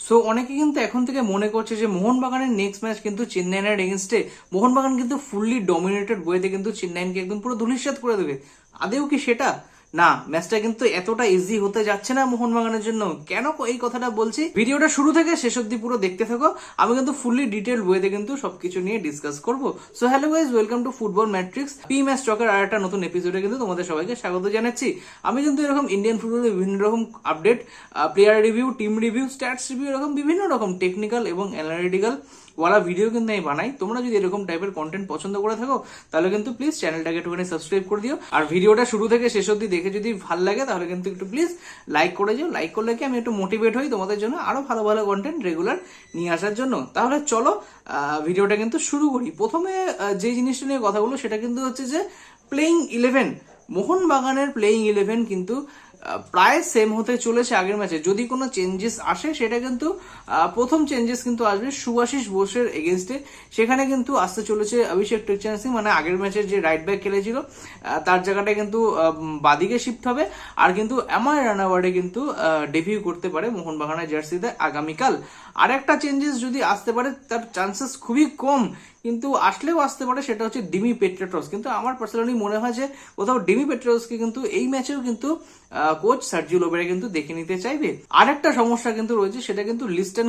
So অনেকে কিন্তু এখন থেকে মনে করছে যে মোহনবাগানের নেক্সট ম্যাচ কিন্তু চেন্নাইয়ের এগেনস্টে মোহনবাগান কিন্তু ফুললি ডমিনেটেড ওয়েতে কিন্তু চেন্নাইকে একদম পুরো ধূলিসাৎ করে দেবে। আদেও কি সেটা? না, ম্যাচটা কিন্তু এতটা ইজি হতে যাচ্ছে না মোহনবাগানের জন্য। কেন এই কথাটা বলছি, ভিডিওটা শুরু থেকে শেষ অব্দি পুরো দেখতে থাকো। আমি কিন্তু ফুললি ডিটেইলড ওয়েতে কিন্তু সবকিছু নিয়ে ডিসকাস করব। So hello guys, welcome to football matrix pre match টকের আর একটা নতুন এপিসোডে কিন্তু তোমাদের সবাইকে স্বাগত জানাচ্ছি। আমি কিন্তু এরকম ইন্ডিয়ান ফুটবলের বিভিন্ন রকম update, player review, team review, stats review, এরকম বিভিন্ন রকম টেকনিক্যাল এবং অ্যানালিটিক্যাল ওয়ালা ভিডিও কিন্তু আমি বানাই। তোমরা যদি এরকম টাইপের কন্টেন্ট পছন্দ করে থাকো তাহলে কিন্তু প্লিজ চ্যানেলটাকে একটুখানি সাবস্ক্রাইব করে দিও। আর ভিডিওটা শুরু থেকে শেষ অবধি দেখে যদি ভালো লাগে তাহলে কিন্তু একটু প্লিজ লাইক করে যাও। লাইক করলে কি আমি একটু মোটিভেট হই তোমাদের জন্য আরো ভালো ভালো কন্টেন্ট রেগুলার নিয়ে আসার জন্য। তাহলে চলো ভিডিওটা কিন্তু শুরু করি। প্রথমে যে জিনিসটা নিয়ে কথা বলবো সেটা কিন্তু হচ্ছে যে প্লেইং 11। মোহনবাগানের প্লেইং 11 কিন্তু প্রায় সেম হতে চলেছে আগের ম্যাচে। যদি কোনো চেঞ্জেস আসে সেটা কিন্তু প্রথম চেঞ্জেস কিন্তু আসবে শুভাশিস বোসের এগেনস্টে। সেখানে কিন্তু আসতে চলেছে অভিষেক টিকচাঁদ সিং, মানে আগের ম্যাচের যে রাইট ব্যাক খেলেছিল তার জায়গাটা কিন্তু বাদিকে শিফট হবে। আর কিন্তু এমআই রানাওয়ার্ডে কিন্তু ডেবিউ করতে পারে মোহনবাগানের জার্সিতে আগামীকাল। আর একটা চেঞ্জেস যদি আসতে পারে, তার চান্সেস খুবই কম কিন্তু আসলেও আসতে পারে, সেটা হচ্ছে ডিমি পেট্রাটস। কিন্তু আমার পার্সোনালি মনে হয় যে কোথাও ডিমি পেট্রাটসকে কিন্তু এই ম্যাচেও কিন্তু কোচ সার্জিও লোবেরা কিন্তু দেখে নিতে চাইবে। আর একটা সমস্যা কিন্তু রয়েছে, সেটা কিন্তু লিস্টন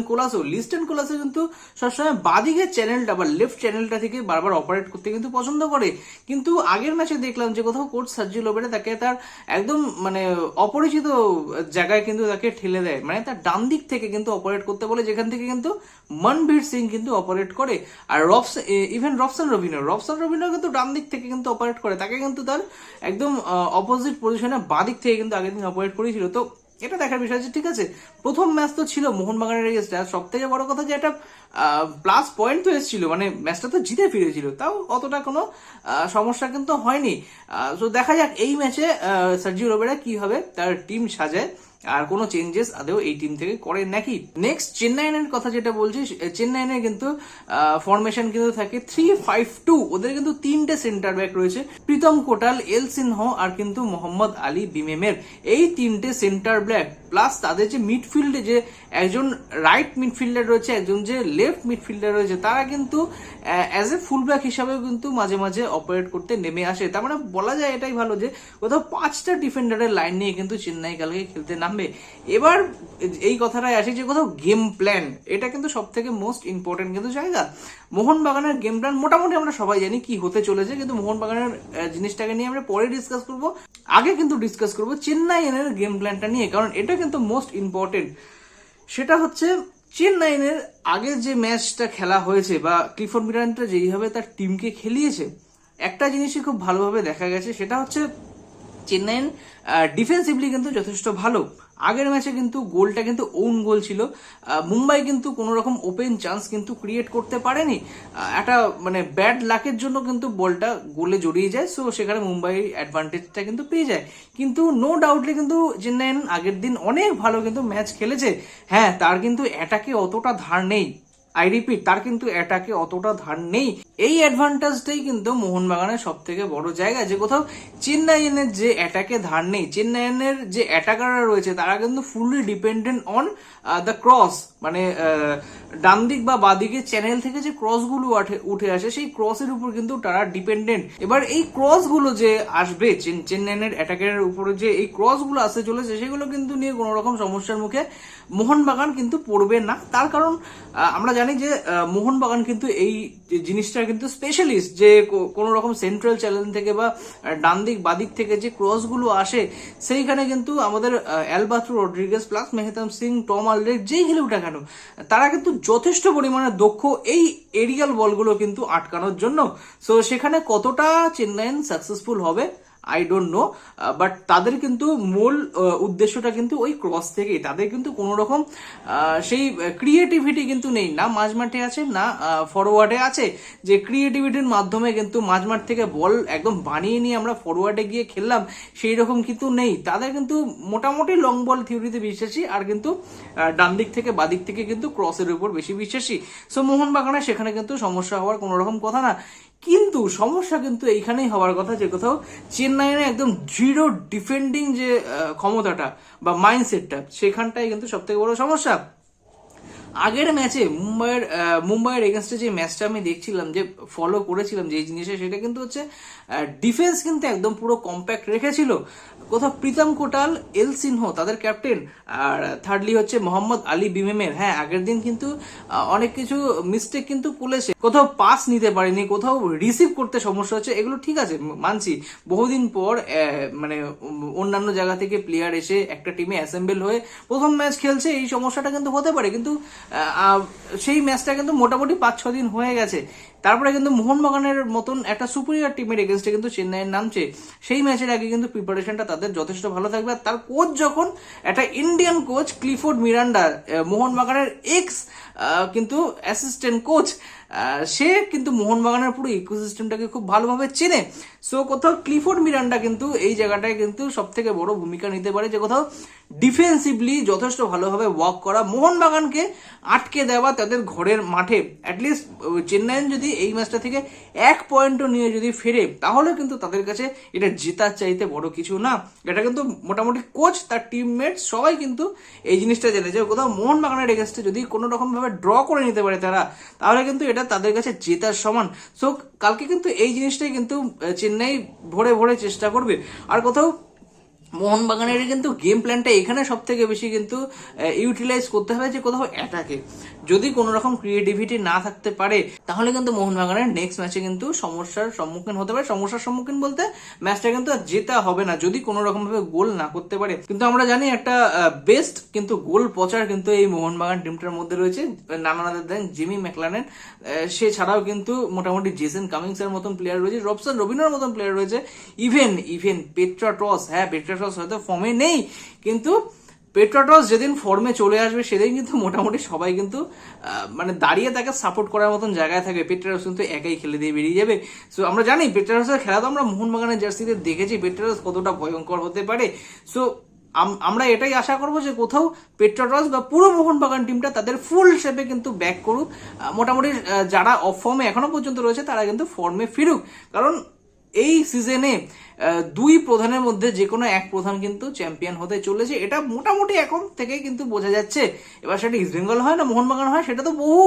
কোলাসো কিন্তু সবসময় বাদিকে চ্যানেলটা বা লেফট চ্যানেলটা থেকে বারবার অপারেট করতে কিন্তু পছন্দ করে। কিন্তু আগের ম্যাচে দেখলাম যে কোথাও কোচ সার্জিও লোবেরা তাকে তার একদম মানে অপরিচিত জায়গায় কিন্তু তাকে ঠেলে দেয়, মানে তার ডান দিক থেকে কিন্তু অপারেট করতে বলে, যেখান থেকে কিন্তু মনবীর সিং কিন্তু অপারেট করে। আর ইভেন রবসন রবিনো কিন্তু ডান দিক থেকে কিন্তু অপারেট করে, তাকে কিন্তু তার একদম অপোজিট পজিশনে বাঁ দিক থেকে কিন্তু আগের দিন অপারেট করেছিল। তো এটা দেখার বিষয় আছে। ঠিক আছে, প্রথম ম্যাচ তো ছিল মোহনবাগানের এগেইনস্টে, আর সব থেকে বড় কথা যে একটা প্লাস পয়েন্ট তো এসেছিল, মানে ম্যাচটা তো জিতে ফিরেছিল, তাও অতটা কোনো সমস্যা কিন্তু হয়নি। তো দেখা যাক এই ম্যাচে সার্জিও লোবেরা কিভাবে তার টিম সাজায়, আর কোনো চেঞ্জেস আদৌ এই টিম থেকে করে নাকি। নেক্সট চেন্নাইয়ের কথা যেটা বলছি, চেন্নাইয়ের কিন্তু ফরমেশন কিন্তু থাকে 3-5-2। ওদের কিন্তু তিনটে সেন্টার ব্যাক রয়েছে, প্রীতম কোটাল, এল সিনহ আর কিন্তু মোহাম্মদ আলী বিমেমের। এই তিনটে সেন্টার ব্যাক প্লাস তাদের যে মিডফিল্ডে যে একজন রাইট মিডফিল্ডার রয়েছে, একজন যে লেফট মিডফিল্ডার রয়েছে, তারা কিন্তু অ্যাজ এ ফুল ব্যাক হিসাবেও কিন্তু মাঝে মাঝে অপারেট করতে নেমে আসে। তার মানে বলা যায় এটাই ভালো যে কোথাও 5টা ডিফেন্ডারের লাইন নিয়ে কিন্তু চেন্নাই কালকে খেলতে নামবে। এবার এই কথাটাই আসে যে কোথাও গেম প্ল্যান, এটা কিন্তু সব থেকে মোস্ট ইম্পর্টেন্ট কিন্তু জায়গা। মোহনবাগানের গেম প্ল্যান মোটামুটি আমরা সবাই জানি কি হতে চলেছে, কিন্তু মোহনবাগানের জিনিসটাকে নিয়ে আমরা পরে ডিসকাস করব। আগে কিন্তু ডিসকাস করব চেন্নাইয়ের গেম প্ল্যানটা নিয়ে, কারণ এটা কিন্তু মোস্ট ইম্পর্টেন্ট। সেটা হচ্ছে চেন্নাইয়ের আগে যে ম্যাচটা খেলা হয়েছে বা ক্লিফোর্ড মিরান্টা যেইভাবে তার টিমকে খেলিয়েছে, একটা জিনিসই খুব ভালোভাবে দেখা গেছে, সেটা হচ্ছে চেন্নাইয়ের ডিফেন্সিভলি কিন্তু যথেষ্ট ভালো। আগের ম্যাচে কিন্তু গোলটা কিন্তু ওন গোল ছিল। মুম্বাই কিন্তু কোনো রকম ওপেন চান্স কিন্তু ক্রিয়েট করতে পারেনি। একটা মানে ব্যাড লাকের জন্য কিন্তু বলটা গোলে জড়িয়ে যায়, সো সেখানে মুম্বাই অ্যাডভান্টেজটা কিন্তু পেয়ে যায়। কিন্তু নো ডাউটলি কিন্তু চেন্নাই আগের দিন অনেক ভালো কিন্তু ম্যাচ খেলেছে। হ্যাঁ, তার কিন্তু অ্যাটাকে অতটা ধার নেই। আই রিপিট, তার কিন্তু অ্যাটাকে অতটা ধার নেই। এই অ্যাডভান্টেজটাই কিন্তু মোহনবাগানের সব থেকে বড় জায়গা, যে কোথাও চেন্নাইয়ের যে অ্যাটাকে ধার নেই, চেন্নাইয়ের যে অ্যাটাকাররা রয়েছে তারা কিন্তু fully dependent on the cross, মানে ডান দিক বা বাদিকে চ্যানেল থেকে যে ক্রসগুলো উঠে আসে সেই ক্রসের উপর কিন্তু তারা ডিপেন্ডেন্ট। এবার এই ক্রসগুলো যে আসবে চেন্নাইয়ের অ্যাটাকের উপরে, যে এই ক্রসগুলো আসতে চলেছে, সেগুলো কিন্তু নিয়ে কোনো রকম সমস্যার মুখে মোহনবাগান কিন্তু পড়বে না। তার কারণ আমরা জানি যে মোহনবাগান কিন্তু এই জিনিসটা কিন্তু স্পেশালিস্ট, যে কোনো রকম সেন্ট্রাল চ্যানেল থেকে বা ডান দিক বাদিক থেকে যে ক্রসগুলো আসে, সেইখানে কিন্তু আমাদের Alberto Rodriguez plus Mehtab Singh, Tom Aldred যেই খেলুক না কেন, তারা কিন্তু যথেষ্ট পরিমাণে দক্ষ এই এরিয়াল বলগুলো কিন্তু আটকানোর জন্য। সো সেখানে কতটা চেন্নাই সাকসেসফুল হবে আই ডোন্ট নো, বাট তাদের কিন্তু মূল উদ্দেশ্যটা কিন্তু ওই ক্রস থেকেই। তাদের কিন্তু কোনো রকম সেই ক্রিয়েটিভিটি কিন্তু নেই, না মাঝমাঠে আছে না ফরওয়ার্ডে আছে, যে ক্রিয়েটিভিটির মাধ্যমে কিন্তু মাঝমাঠ থেকে বল একদম বানিয়ে নিয়ে আমরা ফরওয়ার্ডে গিয়ে খেললাম, সেই রকম কিন্তু নেই। তাদের কিন্তু মোটামুটি লং বল থিওরিতে বিশ্বাসী, আর কিন্তু ডান দিক থেকে বাদিক থেকে কিন্তু ক্রসের উপর বেশি বিশ্বাসী। সো মোহনবাগানের সেখানে কিন্তু সমস্যা হওয়ার কোনো রকম কথা না। কিন্তু সমস্যা কিন্তু এইখানেই হওয়ার কথা, যে কোথাও চেন্নাইয়ের একদম জিরো ডিফেন্ডিং যে ক্ষমতাটা বা মাইন্ডসেটটা, সেখানটাই কিন্তু সব থেকে বড় সমস্যা। আগের ম্যাচে মুম্বাইয়ের এগেনস্টে যে ম্যাচটা আমি দেখছিলাম, যে ফলো করেছিলাম যে জিনিসটা, সেটা কিন্তু হচ্ছে ডিফেন্স কিন্তু একদম পুরো কম্প্যাক্ট রেখেছিল। কোথাও প্রীতম কোটাল, এল সিনহ তাদের ক্যাপ্টেন, আর থার্ডলি হচ্ছে মোহাম্মদ আলী বিমেমের। হ্যাঁ, আগের দিন কিন্তু অনেক কিছু মিস্টেক কিন্তু করেছে, কোথাও পাস নিতে পারেনি, কোথাও রিসিভ করতে সমস্যা হচ্ছে, এগুলো ঠিক আছে, মানছি। বহুদিন পর মানে অন্যান্য জায়গা থেকে প্লেয়ার এসে একটা টিমে অ্যাসেম্বল হয়ে প্রথম ম্যাচ খেলছে, এই সমস্যাটা কিন্তু হতে পারে। কিন্তু সেই ম্যাচটা কিন্তু মোটামুটি 5-6 দিন হয়ে গেছে। তারপরে কিন্তু মোহনবাগানের মতন একটা সুপিরিয়র টিমের এগেনস্টে কিন্তু চেন্নাইয়ের নামছে, সেই ম্যাচের আগে কিন্তু প্রিপারেশনটা তাদের যথেষ্ট ভালো থাকবে। আর তার কোচ যখন একটা ইন্ডিয়ান কোচ ক্লিফোর্ড মিরান্ডা, মোহনবাগানের এক্স কিন্তু অ্যাসিস্ট্যান্ট কোচ, সে কিন্তু মোহনবাগানের পুরো ইকোসিস্টেমটাকে খুব ভালোভাবে চেনে। সো কোথাও ক্লিফোর্ড মিরান্ডা কিন্তু এই জায়গাটায় কিন্তু সব থেকে বড় ভূমিকা নিতে পারে, যে কোথাও ডিফেন্সিভলি যথেষ্ট ভালোভাবে ওয়ার্ক করা, মোহনবাগানকে আটকে দেওয়া তাদের ঘরের মাঠে। অ্যাটলিস্ট চেন্নাইন যদি এই ম্যাচটা থেকে 1 পয়েন্টও নিয়ে যদি ফেরে, তাহলে কিন্তু তাদের কাছে এটা জেতার চাইতে বড় কিছু না। এটা কিন্তু মোটামুটি কোচ, তার টিমমেট সবাই কিন্তু এই জিনিসটা জেনে, যে কোথাও মোহনবাগানের এগেনস্টে যদি কোনো রকম ভাবে ড্র করে নিতে পারে তারা, তাহলে কিন্তু এটা তাদের কাছে জেতার সমান। সো কালকে কিন্তু এই জিনিসটাই কিন্তু চেন্নাই ভরে ভরে চেষ্টা করবে। আর কোথাও মোহনবাগানের কিন্তু গেম প্ল্যানটা এখানে সব থেকে বেশি কিন্তু ইউটিলাইজ করতে হবে, যে কোথাও অ্যাটাকে যদি কোনো রকম ক্রিয়েটিভিটি না থাকতে পারে, তাহলে কিন্তু মোহনবাগানের নেক্সট ম্যাচে কিন্তু সমস্যার সম্মুখীন হতে পারে। সমস্যার সম্মুখীন বলতে ম্যাচটা কিন্তু আর জেতা হবে না যদি কোনো রকম ভাবে গোল না করতে পারে। কিন্তু আমরা জানি একটা বেস্ট কিন্তু গোল পচার কিন্তু এই মোহনবাগান টিমটার মধ্যে রয়েছে, নানা দেন জিমি ম্যাকলারেন, সে ছাড়াও কিন্তু মোটামুটি জেসন কামিংস এর মতন প্লেয়ার রয়েছে, রবসন রবিনোর মতন প্লেয়ার রয়েছে, ইভেন পেট্রাটস। হ্যাঁ, পেট্রাটস হয়তো ফর্মে নেই, কিন্তু পেট্রাটস যেদিন ফর্মে চলে আসবে সেদিন কিন্তু মোটামুটি সবাই কিন্তু মানে দাঁড়িয়ে তাকে সাপোর্ট করার মতন জায়গায় থাকবে। পেট্রাটস কিন্তু একাই খেলে দিয়ে বেরিয়ে যাবে। সো আমরা জানি পেট্রাটসের খেলা তো আমরা মোহনবাগানের জার্সিতে দেখেছি, পেট্রাটস কতটা ভয়ঙ্কর হতে পারে। সো আমরা এটাই আশা করবো যে কোথাও পেট্রাটস বা পুরো মোহনবাগান টিমটা তাদের ফুল শেপে কিন্তু ব্যাক করুক। মোটামুটি যারা অফ ফর্মে এখনো পর্যন্ত রয়েছে তারা কিন্তু ফর্মে ফিরুক, কারণ এই সিজনে 2 প্রধানের মধ্যে যে কোনো এক প্রধান কিন্তু চ্যাম্পিয়ন হতে চলেছে, এটা মোটামুটি এখন থেকে কিন্তু বোঝা যাচ্ছে। এবার সেটা ইস্ট বেঙ্গল হয় না মোহনবাগান হয়, সেটা তো বহু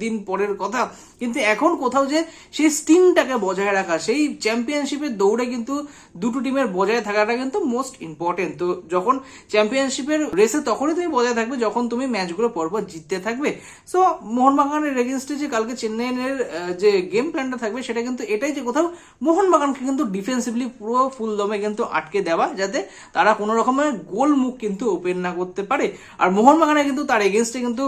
দিন পরের কথা, কিন্তু এখন কোথাও যে সেই স্টিংটাকে বজায় রাখা, সেই চ্যাম্পিয়নশিপের দৌড়ে কিন্তু দুটো টিমের বজায় থাকাটা কিন্তু মোস্ট ইম্পর্টেন্ট। তো যখন চ্যাম্পিয়নশিপের রেসে তখনই তুমি বজায় থাকবে যখন তুমি ম্যাচগুলো পরপর জিততে থাকবে। সো মোহনবাগানের এগেনস্টে যে কালকে চেন্নাইয়ের যে গেম প্ল্যানটা থাকবে, সেটা কিন্তু এটাই যে কোথাও মোহনবাগানকে কিন্তু ডিফেন্সিভলি পুরো ফুল দমে কিন্তু আটকে দেওয়া, যাতে তারা কোনো রকমের গোল মুখ কিন্তু ওপেন না করতে পারে। আর মোহনবাগানে কিন্তু তার এগেনস্টে কিন্তু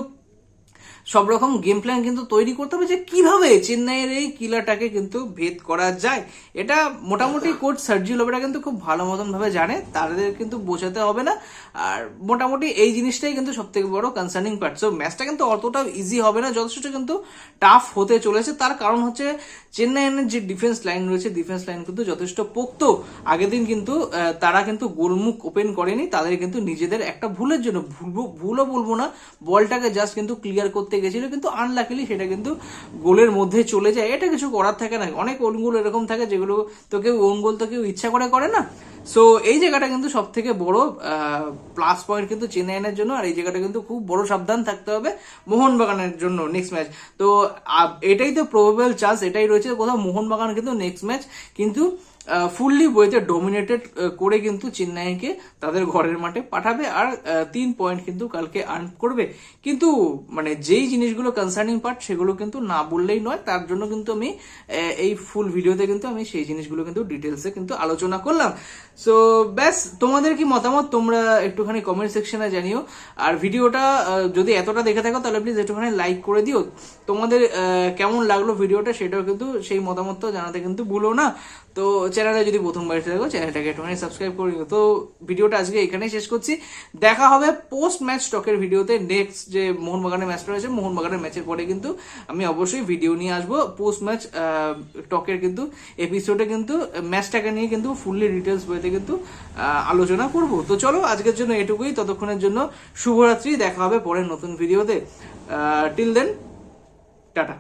সব রকম গেম প্ল্যান কিন্তু তৈরি করতে হবে, যে কিভাবে চেন্নাইয়ের এই কিলাটাকে কিন্তু ভেদ করা যায়। এটা মোটামুটি কোচ সার্জিও লোবেরা কিন্তু খুব ভালো মতন ভাবে জানে, তাদের কিন্তু বোঝাতে হবে না। আর মোটামুটি এই জিনিসটাই কিন্তু সব থেকে বড় কনসার্নিং পার্ট। সো ম্যাচটা কিন্তু অতটাও ইজি হবে না, যথেষ্ট কিন্তু টাফ হতে চলেছে। তার কারণ হচ্ছে চেন্নাইয়ের যে ডিফেন্স লাইন রয়েছে, ডিফেন্স লাইন কিন্তু যথেষ্ট পোক্ত। আগের দিন কিন্তু তারা কিন্তু গোলমুখ ওপেন করেনি, তাদের কিন্তু নিজেদের একটা ভুলের জন্য, ভুলও বলবো না, বলটাকে জাস্ট কিন্তু ক্লিয়ার করতে গেছিল, কিন্তু আনলাকিলি সেটা কিন্তু গোলের মধ্যে চলে যায়। এটা কিছু করার থাকে না, অনেক ওন গোল এরকম থাকে যেগুলো তো কেউ ওন গোল তো কেউ ইচ্ছা করে না। সো এই জায়গাটা কিন্তু সব থেকে বড় প্লাস পয়েন্ট কিন্তু চেন্নাইয়ের জন্য। আর এই জায়গাটা কিন্তু খুব বড় সাবধান থাকতে হবে মোহনবাগানের জন্য নেক্সট ম্যাচ। তো এটাই তো প্রবাবল চান্স এটাই রয়েছে, কোথাও মোহনবাগান কিন্তু নেক্সট ম্যাচ কিন্তু ফুললি বইতে ডমিনেটেড করে কিন্তু চেন্নাইকে তাদের ঘরের মাঠে পাঠাবে, আর 3 পয়েন্ট কিন্তু কালকে আর্ন করবে। কিন্তু মানে যেই জিনিসগুলো কনসার্নিং পার্ট সেগুলো কিন্তু না বললেই নয়, তার জন্য কিন্তু আমি এই ফুল ভিডিওতে কিন্তু আমি সেই জিনিসগুলো কিন্তু ডিটেলসে কিন্তু আলোচনা করলাম। সো ব্যাস, তোমাদের কি মতামত তোমরা একটুখানি কমেন্ট সেকশনে জানিও। আর ভিডিওটা যদি এতটা দেখে থাকো তাহলে প্লিজ একটুখানি লাইক করে দিও। তোমাদের কেমন লাগলো ভিডিওটা সেটাও কিন্তু সেই মতামতটাও জানাতে কিন্তু ভুলো না। তো চ্যানেলে যদি প্রথমবার এসে থাকো চ্যানেলটাকে একটুখানি সাবস্ক্রাইব করে দিও। তো ভিডিওটা আজকে এখানেই শেষ করছি, দেখা হবে পোস্ট ম্যাচ স্টকের ভিডিওতে। নেক্সট যে মোহনবাগানের ম্যাচটা রয়েছে, মোহনবাগানের ম্যাচের পরে কিন্তু আমি অবশ্যই ভিডিও নিয়ে আসবো পোস্ট ম্যাচ টকের কিন্তু এপিসোডে, কিন্তু ম্যাচটাকে নিয়ে কিন্তু ফুললি ডিটেলস বইতে কিন্তু আলোচনা করব। তো চলো আজকের জন্য এটুকুই, ততক্ষণের জন্য শুভরাত্রি, দেখা হবে পরের নতুন ভিডিওতে। Till then, tata.